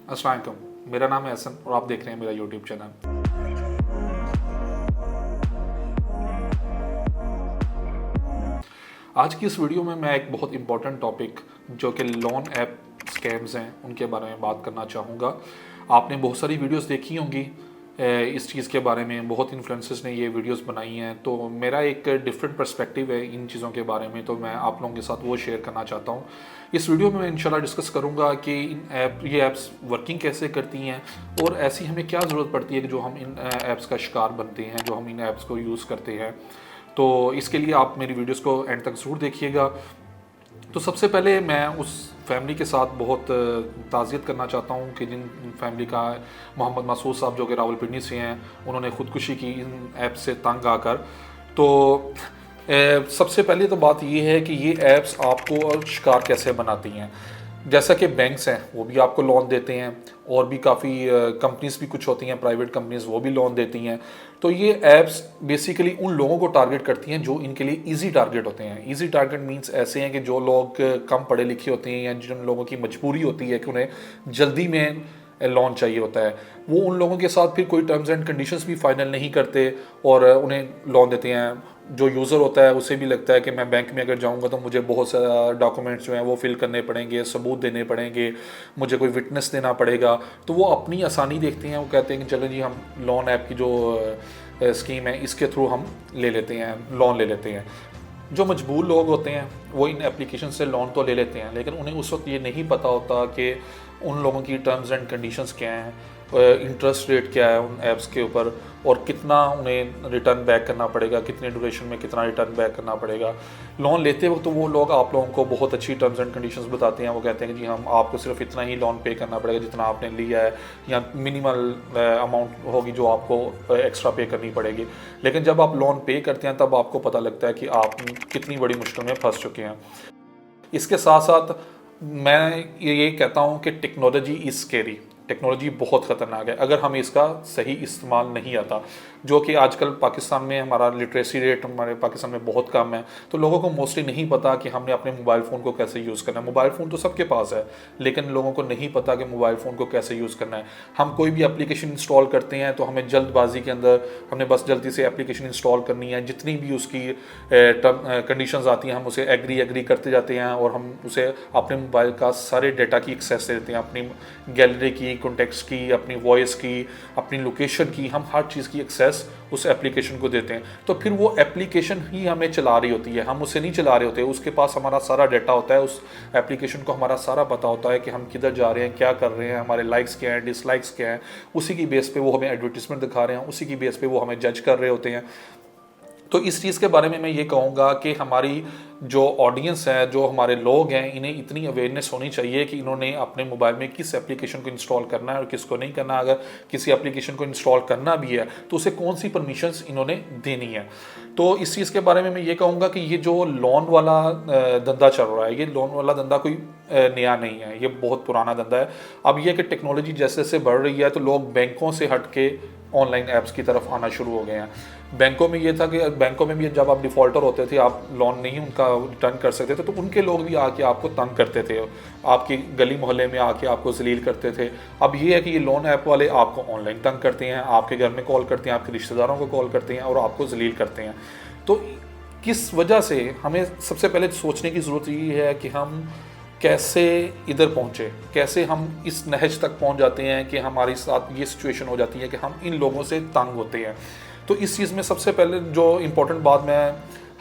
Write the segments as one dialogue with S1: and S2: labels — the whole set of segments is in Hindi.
S1: अस्सलाम वालेकुम, मेरा नाम है हसन और आप देख रहे हैं मेरा यूट्यूब चैनल। आज की इस वीडियो में मैं एक बहुत इंपॉर्टेंट टॉपिक जो कि लोन ऐप स्कैम्स हैं उनके बारे में बात करना चाहूँगा। आपने बहुत सारी वीडियोस देखी होंगी इस चीज़ के बारे में, बहुत इन्फ्लुएंसर्स ने ये वीडियोस बनाई हैं, तो मेरा एक डिफरेंट पर्सपेक्टिव है इन चीज़ों के बारे में, तो मैं आप लोगों के साथ वो शेयर करना चाहता हूँ। इस वीडियो में मैं इंशाल्लाह डिस्कस करूँगा कि ये ऐप्स वर्किंग कैसे करती हैं और ऐसी हमें क्या ज़रूरत पड़ती है कि जो हम इन ऐप्स का शिकार बनते हैं, जो हम इन ऐप्स को यूज़ करते हैं। तो इसके लिए आप मेरी वीडियोस को एंड तक ज़रूर देखिएगा। तो सबसे पहले मैं उस फैमिली के साथ बहुत ताज़ियत करना चाहता हूँ कि जिन फैमिली का मोहम्मद मासूद साहब जो कि रावलपिंडी से हैं, उन्होंने ख़ुदकुशी की इन ऐप से तंग आकर। तो सबसे पहले तो बात ये है कि ये ऐप्स आपको शिकार कैसे बनाती हैं। जैसा कि बैंक्स हैं वो भी आपको लोन देते हैं और भी काफ़ी कंपनीज भी कुछ होती हैं, प्राइवेट कंपनीज, वो भी लोन देती हैं। तो ये ऐप्स बेसिकली उन लोगों को टारगेट करती हैं जो इनके लिए इजी टारगेट होते हैं। इजी टारगेट मींस ऐसे हैं कि जो लोग कम पढ़े लिखे होते हैं या जिन लोगों की मजबूरी होती है कि उन्हें जल्दी में लोन चाहिए होता है, वो उन लोगों के साथ फिर कोई टर्म्स एंड कंडीशंस भी फाइनल नहीं करते और उन्हें लोन देते हैं। जो यूज़र होता है उसे भी लगता है कि मैं बैंक में अगर जाऊंगा तो मुझे बहुत सारा डॉक्यूमेंट्स जो हैं वो फिल करने पड़ेंगे, सबूत देने पड़ेंगे, मुझे कोई विटनेस देना पड़ेगा। तो वो अपनी आसानी देखते हैं, वो कहते हैं कि चलो जी हम लोन ऐप की जो स्कीम है इसके थ्रू हम ले लेते हैं, लोन ले लेते हैं। जो मजबूर लोग होते हैं वो इन एप्लीकेशन से लोन तो ले लेते हैं, लेकिन उन्हें उस वक्त ये नहीं पता होता कि उन लोगों की टर्म्स एंड कंडीशंस क्या हैं, इंटरेस्ट रेट क्या है उन ऐप्स के ऊपर और कितना उन्हें रिटर्न बैक करना पड़ेगा, कितने ड्यूरेशन में कितना रिटर्न बैक करना पड़ेगा। लोन लेते वक्त तो वो लोग आप लोगों को बहुत अच्छी टर्म्स एंड कंडीशंस बताते हैं। वो कहते हैं कि जी हम आपको सिर्फ इतना ही लोन पे करना पड़ेगा जितना आपने लिया है, या मिनिमल अमाउंट होगी जो आपको एक्स्ट्रा पे करनी पड़ेगी। लेकिन जब आप लोन पे करते हैं तब आपको पता लगता है कि आप कितनी बड़ी मुश्किल में फंस चुके हैं। इसके साथ साथ मैं ये कहता हूँ कि टेक्नोलॉजी इज़ स्कैरी। टेक्नोलॉजी बहुत ख़तरनाक है अगर हमें इसका सही इस्तेमाल नहीं आता, जो कि आजकल पाकिस्तान में हमारा लिटरेसी रेट हमारे पाकिस्तान में बहुत कम है। तो लोगों को मोस्टली नहीं पता कि हमने अपने मोबाइल फ़ोन को कैसे यूज़ करना है। मोबाइल फ़ोन तो सबके पास है, लेकिन लोगों को नहीं पता कि मोबाइल फ़ोन को कैसे यूज़ करना है। हम कोई भी एप्लीकेशन इंस्टॉल करते हैं तो हमें जल्दबाजी के अंदर हमने बस जल्दी से एप्लीकेशन इंस्टॉल करनी है, जितनी भी उसकी कंडीशंस आती हैं हम उसे एग्री करते जाते हैं और हम उसे अपने मोबाइल का सारे डेटा की एक्सेस देते हैं, अपनी गैलरी की, कॉन्टेक्ट्स की, अपनी वॉइस की, अपनी लोकेशन की, हम हर चीज़ की एक्सेस उस एप्लीकेशन को देते हैं। तो फिर वो एप्लीकेशन ही हमें चला रही होती है, हम उसे नहीं चला रहे होते। उसके पास हमारा सारा डाटा होता है, उस एप्लीकेशन को हमारा सारा पता होता है कि हम किधर जा रहे हैं, क्या कर रहे हैं, हमारे लाइक्स क्या हैं, डिसलाइक्स क्या हैं। उसी की बेस पे वो हमें एडवर्टीजमेंट दिखा रहे हैं, उसी की बेस पे वो हमें जज कर रहे होते हैं। तो इस चीज़ के बारे में मैं ये कहूँगा कि हमारी जो ऑडियंस है, जो हमारे लोग हैं, इन्हें इतनी अवेयरनेस होनी चाहिए कि इन्होंने अपने मोबाइल में किस एप्लीकेशन को इंस्टॉल करना है और किसको नहीं करना। अगर किसी एप्लीकेशन को इंस्टॉल करना भी है तो उसे कौन सी परमिशंस इन्होंने देनी है। तो इस चीज़ के बारे में मैं ये कहूँगा कि ये जो लोन वाला धंधा चल रहा है, ये लोन वाला धंधा कोई नया नहीं है, ये बहुत पुराना धंधा है। अब ये कि टेक्नोलॉजी जैसे जैसे बढ़ रही है तो लोग बैंकों से हट के ऑनलाइन ऐप्स की तरफ आना शुरू हो गए हैं। बैंकों में ये था कि बैंकों में भी जब आप डिफ़ॉल्टर होते थे, आप लोन नहीं उनका रिटर्न कर सकते थे, तो उनके लोग भी आके आपको तंग करते थे, आपकी गली मोहल्ले में आके आपको जलील करते थे। अब ये है कि ये लोन ऐप वाले आपको ऑनलाइन तंग करते हैं, आपके घर में कॉल करते हैं, आपके रिश्तेदारों को कॉल करते हैं और आपको जलील करते हैं। तो किस वजह से हमें सबसे पहले सोचने की ज़रूरत ये है कि हम कैसे इधर पहुँचे, कैसे हम इस नहज तक पहुँच जाते हैं कि हमारे साथ ये सिचुएशन हो जाती है कि हम इन लोगों से तंग होते हैं। तो इस चीज़ में सबसे पहले जो इम्पोर्टेंट बात मैं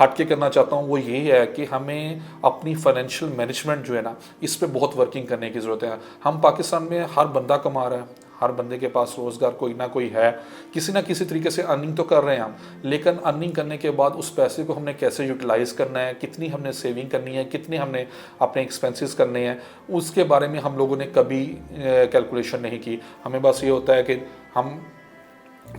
S1: हट के करना चाहता हूँ वो ये है कि हमें अपनी फाइनेंशियल मैनेजमेंट जो है ना, इस पे बहुत वर्किंग करने की ज़रूरत है। हम पाकिस्तान में हर बंदा कमा रहा है, हर बंदे के पास रोज़गार कोई ना कोई है, किसी ना किसी तरीके से अर्निंग तो कर रहे हैं हम, लेकिन अर्निंग करने के बाद उस पैसे को हमने कैसे यूटिलाइज़ करना है, कितनी हमने सेविंग करनी है, कितने हमने अपने एक्सपेंसेस करने हैं, उसके बारे में हम लोगों ने कभी कैलकुलेशन नहीं की। हमें बस ये होता है कि हम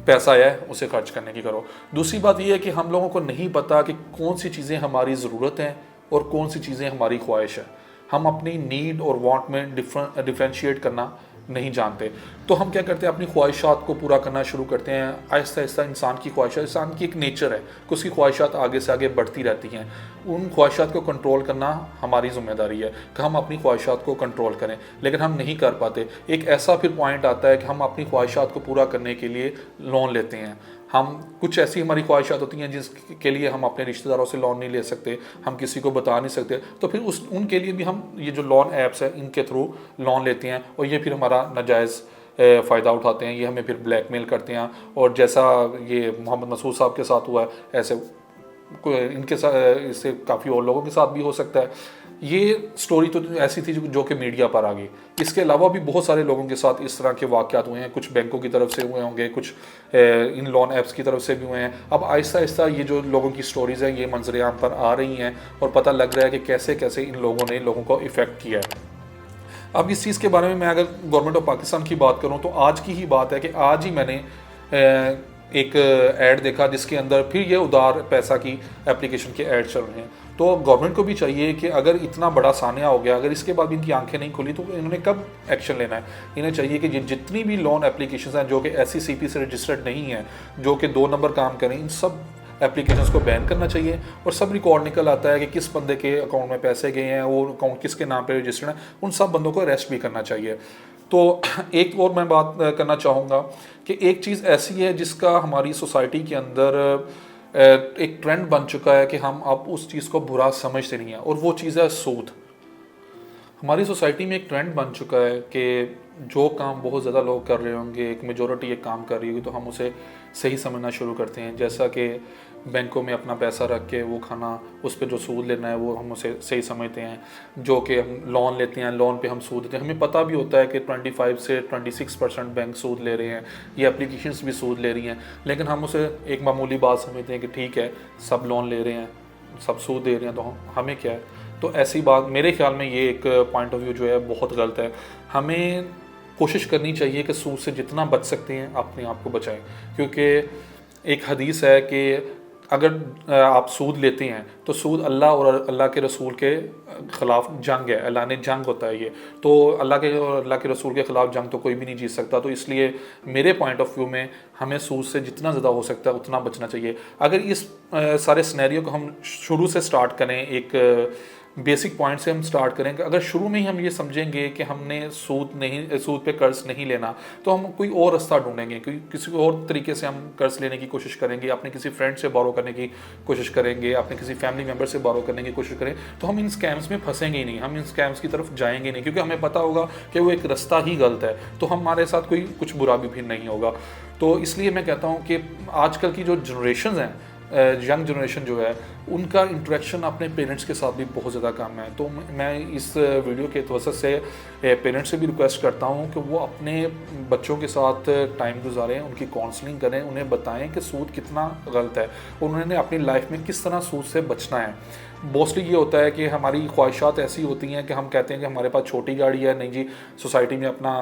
S1: पैसा है उसे खर्च करने की करो। दूसरी बात यह है कि हम लोगों को नहीं पता कि कौन सी चीज़ें हमारी ज़रूरत हैं और कौन सी चीज़ें हमारी ख्वाहिश है। हम अपनी नीड और वांट में डिफ्रेंशिएट करना नहीं जानते। तो हम क्या करते हैं, अपनी ख्वाहिशात को पूरा करना शुरू करते हैं। आहिस्ता आहिस्ता इंसान की ख्वाहिशात, इंसान की एक नेचर है कि उसकी ख्वाहिशात आगे से आगे बढ़ती रहती हैं। उन ख्वाहिशात को कंट्रोल करना हमारी ज़िम्मेदारी है कि हम अपनी ख्वाहिशात को कंट्रोल करें, लेकिन हम नहीं कर पाते। एक ऐसा फिर पॉइंट आता है कि हम अपनी ख्वाहिशात को पूरा करने के लिए लोन लेते हैं। हम कुछ ऐसी हमारी ख्वाहिशात होती हैं जिसके लिए हम अपने रिश्तेदारों से लोन नहीं ले सकते, हम किसी को बता नहीं सकते, तो फिर उनके लिए भी हम ये जो लोन ऐप्स है इनके थ्रू लोन लेते हैं, और ये फिर हमारा नाजायज़ फ़ायदा उठाते हैं। ये हमें फिर ब्लैकमेल करते हैं, और जैसा ये मोहम्मद मसूद साहब के साथ हुआ है, ऐसे इनके साथ, इससे काफ़ी और लोगों के साथ भी हो सकता है। ये स्टोरी तो ऐसी थी जो कि मीडिया पर आ गई। इसके अलावा भी बहुत सारे लोगों के साथ इस तरह के वाक़यात हुए हैं। कुछ बैंकों की तरफ से हुए होंगे, कुछ इन लोन ऐप्स की तरफ से भी हुए हैं। अब आहिस्ता आहिस्ता ये जो लोगों की स्टोरीज़ हैं ये मंजर-ए-आम पर आ रही हैं, और पता लग रहा है कि कैसे कैसे इन लोगों ने लोगों को इफ़ेक्ट किया है। अब इस चीज़ के बारे में मैं अगर गवर्नमेंट ऑफ पाकिस्तान की बात करूँ तो आज की ही बात है कि आज ही मैंने एक ऐड देखा जिसके अंदर फिर ये उधार पैसा की एप्लीकेशन के ऐड चल रहे हैं। तो गवर्नमेंट को भी चाहिए कि अगर इतना बड़ा सानिया हो गया, अगर इसके बाद भी इनकी आंखें नहीं खुली, तो इन्होंने कब एक्शन लेना है। इन्हें चाहिए कि जितनी भी लोन एप्लीकेशन हैं जो कि SECP से रजिस्टर्ड नहीं हैं, जो कि 2 नंबर काम करें, इन सब एप्लीकेशंस को बैन करना चाहिए। और सब रिकॉर्ड निकल आता है कि किस बंदे के अकाउंट में पैसे गए हैं, वो अकाउंट किसके नाम पे रजिस्टर्ड है, उन सब बंदों को अरेस्ट भी करना चाहिए। तो एक और मैं बात करना चाहूँगा कि एक चीज़ ऐसी है जिसका हमारी सोसाइटी के अंदर एक ट्रेंड बन चुका है कि हम अब उस चीज़ को बुरा समझते नहीं हैं, और वो चीज़ है सूद। हमारी सोसाइटी में एक ट्रेंड बन चुका है कि जो काम बहुत ज़्यादा लोग कर रहे होंगे, एक मेजॉरिटी एक काम कर रही होगी, तो हम उसे सही समझना शुरू करते हैं। जैसा कि बैंकों में अपना पैसा रख के वो खाना, उस पर जो सूद लेना है वो हम उसे सही समझते हैं। जो कि हम लोन लेते हैं, लोन पे हम सूद देते हैं, हमें पता भी होता है कि 25 से 26% बैंक सूद ले रहे हैं, ये एप्लीकेशंस भी सूद ले रही हैं, लेकिन हम उसे एक मामूली बात समझते हैं कि ठीक है, सब लोन ले रहे हैं, सब सूद दे रहे हैं, तो हमें क्या है। तो ऐसी बात, मेरे ख्याल में ये एक पॉइंट ऑफ व्यू जो है बहुत गलत है। हमें कोशिश करनी चाहिए कि सूद से जितना बच सकते हैं अपने आप को बचाएं, क्योंकि एक हदीस है कि अगर आप सूद लेते हैं तो सूद अल्लाह और अल्लाह के रसूल के ख़िलाफ़ जंग है, अल्लाह ने जंग होता है ये, तो अल्लाह के और अल्लाह के रसूल के ख़िलाफ़ जंग तो कोई भी नहीं जीत सकता। तो इसलिए मेरे पॉइंट ऑफ व्यू में हमें सूद से जितना ज़्यादा हो सकता है उतना बचना चाहिए। अगर इस सारे सिनेरियो को हम शुरू से स्टार्ट करें, एक बेसिक पॉइंट से हम स्टार्ट करेंगे, अगर शुरू में ही हम ये समझेंगे कि हमने सूद पे कर्ज नहीं लेना, तो हम कोई और रास्ता ढूंढेंगे, किसी और तरीके से हम कर्ज लेने की कोशिश करेंगे, अपने किसी फ्रेंड से बोरो करने की कोशिश करेंगे, अपने किसी फैमिली मेम्बर से बोरो करने की कोशिश करें, तो हम इन स्कैम्स में फंसेंगे ही नहीं, हम इन स्कैम्स की तरफ जाएंगे नहीं, क्योंकि हमें पता होगा कि वो एक रास्ता ही गलत है, तो हमारे साथ कोई कुछ बुरा भी नहीं होगा। तो इसलिए मैं कहता हूँ कि आजकल की जो जनरेशन हैं, यंग जनरेशन जो है, उनका इंटरेक्शन अपने पेरेंट्स के साथ भी बहुत ज़्यादा कम है। तो मैं इस वीडियो के तवज्जुह से पेरेंट्स से भी रिक्वेस्ट करता हूँ कि वो अपने बच्चों के साथ टाइम गुजारें, उनकी काउंसलिंग करें, उन्हें बताएं कि सूद कितना गलत है, उन्होंने अपनी लाइफ में किस तरह सूद से बचना है। मोस्टली ये होता है कि हमारी ख्वाहिशात ऐसी होती हैं कि हम कहते हैं कि हमारे पास छोटी गाड़ी है, नहीं जी, सोसाइटी में अपना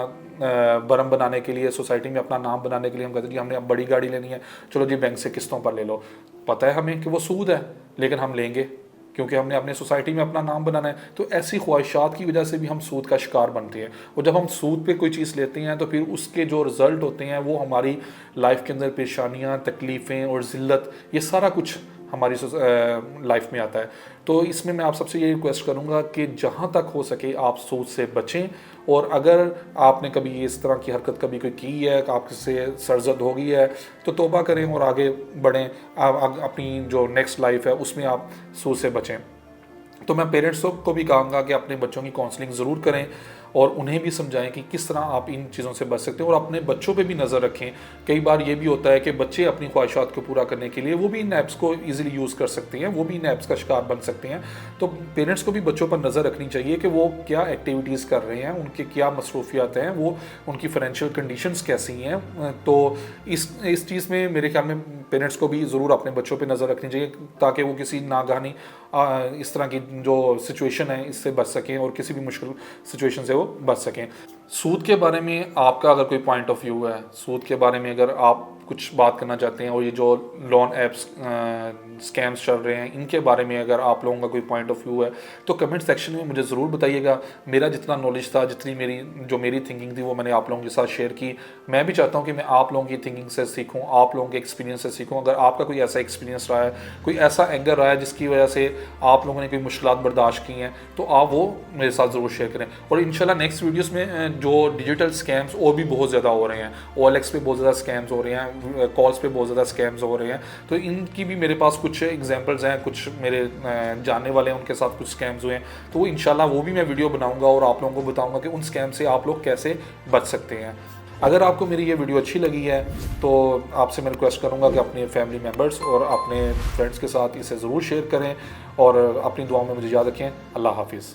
S1: बरम बनाने के लिए, सोसाइटी में अपना नाम बनाने के लिए हम कहते हैं कि हमने अब बड़ी गाड़ी लेनी है, चलो जी बैंक से किस्तों पर ले लो। पता है हमें कि वो सूद है, लेकिन हम लेंगे क्योंकि हमने अपने सोसाइटी में अपना नाम बनाना है। तो ऐसी ख्वाहिशात की वजह से भी हम सूद का शिकार बनते हैं, और जब हम सूद पे कोई चीज़ लेते हैं तो फिर उसके जो रिज़ल्ट होते हैं वो हमारी लाइफ के अंदर परेशानियाँ, तकलीफ़ें और ज़िल्लत, ये सारा कुछ हमारी लाइफ में आता है। तो इसमें मैं आप सबसे ये रिक्वेस्ट करूँगा कि जहाँ तक हो सके आप सूद से बचें, और अगर आपने कभी इस तरह की हरकत कभी कोई की है, आपसे सरजद हो गई है, तो तौबा करें और आगे बढ़ें। आप अपनी जो नेक्स्ट लाइफ है उसमें आप सूद से बचें। तो मैं पेरेंट्स को भी कहूँगा कि अपने बच्चों की काउंसलिंग ज़रूर करें, और उन्हें भी समझाएं कि किस तरह आप इन चीज़ों से बच सकते हैं, और अपने बच्चों पे भी नज़र रखें। कई बार ये भी होता है कि बच्चे अपनी ख्वाहिशात को पूरा करने के लिए वो भी इन ऐप्स को ईजिली यूज़ कर सकते हैं, वो भी इन ऐप्स का शिकार बन सकते हैं। तो पेरेंट्स को भी बच्चों पर नज़र रखनी चाहिए कि वो क्या एक्टिविटीज़ कर रहे हैं, उनके क्या मसरूफियात हैं, वो उनकी फाइनेंशियल कंडीशंस कैसी हैं। तो इस चीज़ में मेरे ख्याल में पेरेंट्स को भी ज़रूर अपने बच्चों पर नज़र रखनी चाहिए, ताकि वो किसी नागहानी इस तरह की जो सिचुएशन है इससे बच सकें, और किसी भी मुश्किल सिचुएशन से वो बच सकें। सूद के बारे में आपका अगर कोई पॉइंट ऑफ व्यू है, सूद के बारे में अगर आप कुछ बात करना चाहते हैं और ये जो लोन ऐप्स स्कैम्स चल रहे हैं इनके बारे में अगर आप लोगों का कोई पॉइंट ऑफ व्यू है तो कमेंट सेक्शन में मुझे ज़रूर बताइएगा। मेरा जितना नॉलेज था, जितनी मेरी थिंकिंग थी वो मैंने आप लोगों के साथ शेयर की। मैं भी चाहता हूँ कि मैं आप लोगों की थिंकिंग से सीखूँ, आप लोगों के एक्सपीरियंस से सीखूँ। अगर आपका कोई ऐसा एक्सपीरियंस रहा है, कोई ऐसा एंगर रहा है जिसकी वजह से आप लोगों ने कोई मुश्किलात बर्दाश्त की हैं, तो आप वो मेरे साथ ज़रूर शेयर करें। और इंशाल्लाह नेक्स्ट वीडियोस में जो डिजिटल स्कैम्स और भी बहुत ज़्यादा हो रहे हैं, OLX पे बहुत ज़्यादा स्कैम्स हो रहे हैं, कॉल्स पे बहुत ज़्यादा स्कैम्स हो रहे हैं, तो इनकी भी मेरे पास कुछ एग्जांपल्स हैं, कुछ मेरे जानने वाले हैं उनके साथ कुछ स्कैम्स हुए हैं, तो वो इंशाल्लाह वो भी मैं वीडियो बनाऊंगा और आप लोगों को बताऊंगा कि उन स्कैम से आप लोग कैसे बच सकते हैं। अगर आपको मेरी ये वीडियो अच्छी लगी है तो आपसे मैं रिक्वेस्ट करूंगा कि अपने फैमिली मेम्बर्स और अपने फ्रेंड्स के साथ इसे ज़रूर शेयर करें और अपनी दुआओं में मुझे याद रखें। अल्लाह हाफिज़।